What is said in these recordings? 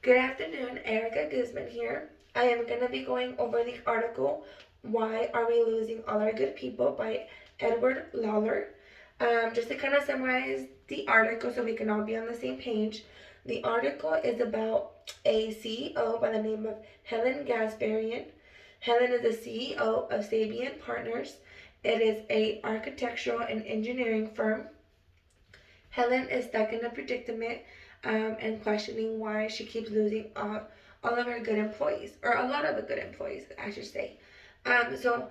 Good afternoon, Erica Guzman here. I am going to be going over the article Why Are We Losing All Our Good People by Edward Lawler. Just to kind of summarize the article so we can all be on the same page, the article is about a CEO by the name of Helen Gasparian. Helen is the CEO of Sabian Partners. It is a architectural and engineering firm. Helen is stuck in a predicament and questioning why she keeps losing all of her good employees, or a lot of the good employees, I should say. So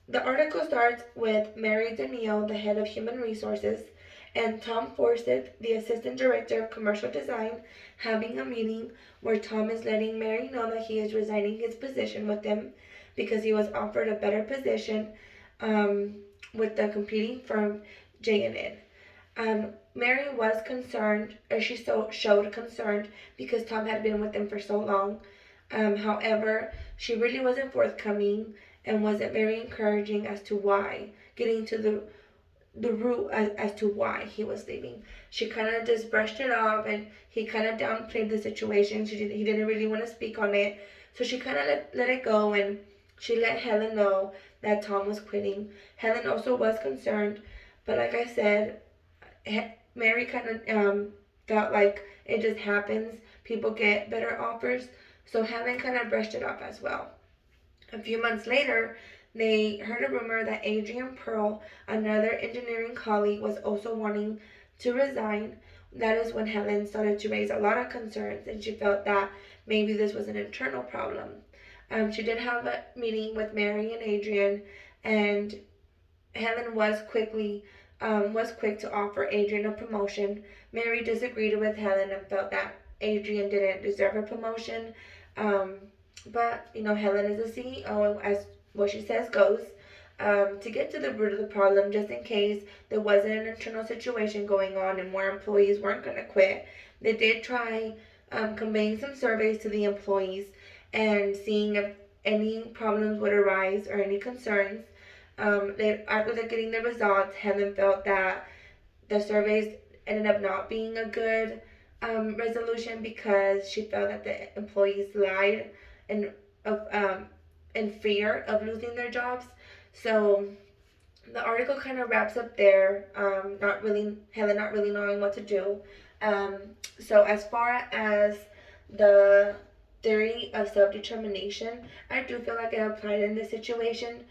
the article starts with Mary Danielle, the head of human resources, and Tom Forsyth, the assistant director of commercial design, having a meeting where Tom is letting Mary know that he is resigning his position with them because he was offered a better position um, with the competing firm J&N. Mary was concerned, or she showed concern because Tom had been with them for so long. However, she really wasn't forthcoming and wasn't very encouraging as to why, getting to the root as to why he was leaving. She kind of just brushed it off, and he kind of downplayed the situation. He didn't really want to speak on it, so she kind of let it go, and she let Helen know that Tom was quitting. Helen also was concerned, but like I said, Mary kind of felt like it just happens. People get better offers, so Helen kind of brushed it off as well. A few months later, they heard a rumor that Adrian Pearl, another engineering colleague, was also wanting to resign. That is when Helen started to raise a lot of concerns, and she felt that maybe this was an internal problem. She did have a meeting with Mary and Adrian, and Helen was quick to offer Adrian a promotion. Mary disagreed with Helen and felt that Adrian didn't deserve a promotion. Um, but Helen is the CEO, as what she says goes. To get to the root of the problem, just in case there wasn't an internal situation going on and more employees weren't going to quit, they did try conveying some surveys to the employees and seeing if any problems would arise or any concerns. After they're getting the results, Helen felt that the surveys ended up not being a good resolution because she felt that the employees lied and of in fear of losing their jobs. So the article kind of wraps up there. Not really Helen not really knowing what to do. Um, so as far as the theory of self-determination, I do feel like it applied in this situation,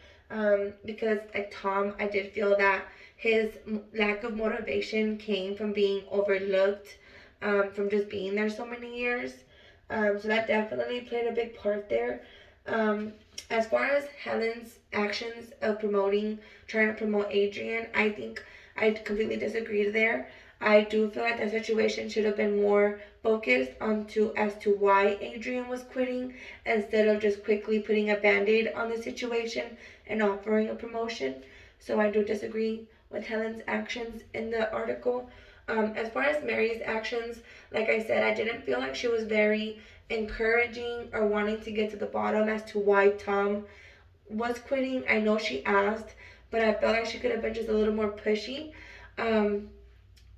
because like Tom, I did feel that his lack of motivation came from being overlooked, from just being there so many years. So that definitely played a big part there. Um, as far as Helen's actions of trying to promote Adrian, I think I completely disagree there. I do feel like that situation should have been more focused as to why Adrian was quitting instead of just quickly putting a band-aid on the situation and offering a promotion. So I do disagree with Helen's actions in the article. As far as Mary's actions, like I said, I didn't feel like she was very encouraging or wanting to get to the bottom as to why Tom was quitting. I know she asked, but I felt like she could have been just a little more pushy. Um,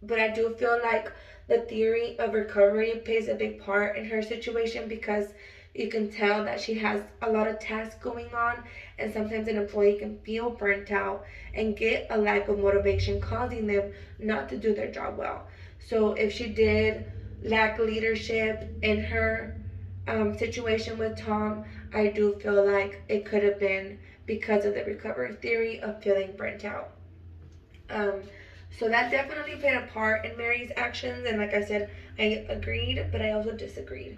but I do feel like the theory of recovery plays a big part in her situation because you can tell that she has a lot of tasks going on, and sometimes an employee can feel burnt out and get a lack of motivation, causing them not to do their job well. So if she did lack leadership in her situation with Tom, I do feel like it could have been because of the recovery theory of feeling burnt out. Um, so that definitely played a part in Mary's actions, and like I said, I agreed, but I also disagreed.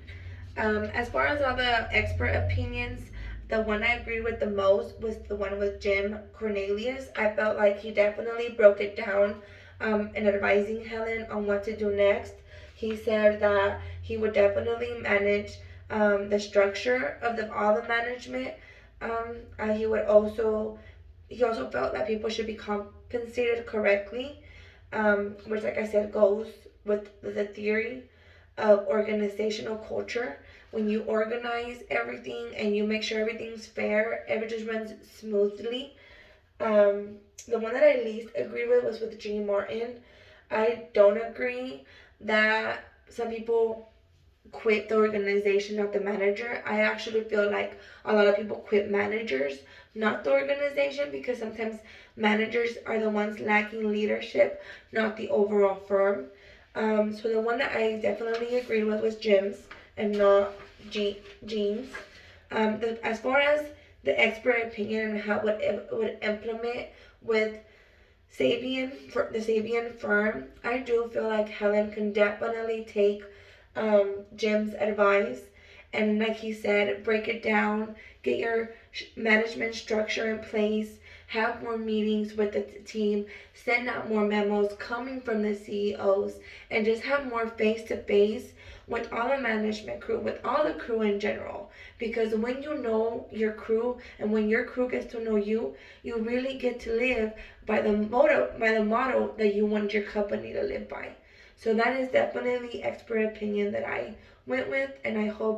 As far as all the expert opinions, the one I agreed with the most was the one with Jim Cornelius. I felt like he definitely broke it down in advising Helen on what to do next. He said that he would definitely manage the structure of all the management. He would also he also felt that people should be compensated correctly, which, like I said, goes with the theory of organizational culture. When you organize everything and you make sure everything's fair, everything just runs smoothly. The one that I least agree with was with Jean Martin. I don't agree that some people quit the organization, not the manager. I actually feel like a lot of people quit managers, not the organization, because sometimes managers are the ones lacking leadership, not the overall firm. So the one that I definitely agreed with was Jim's and not Jean's. As far as the expert opinion and how it would implement with Sabian for the Sabian firm, I do feel like Helen can definitely take Jim's advice and, like he said, break it down, get your management structure in place, have more meetings with the team, send out more memos coming from the CEOs, and just have more face to face with all the management crew, with all the crew in general. Because when you know your crew and when your crew gets to know you, you really get to live by the motto that you want your company to live by. So that is definitely expert opinion that I went with, and I hope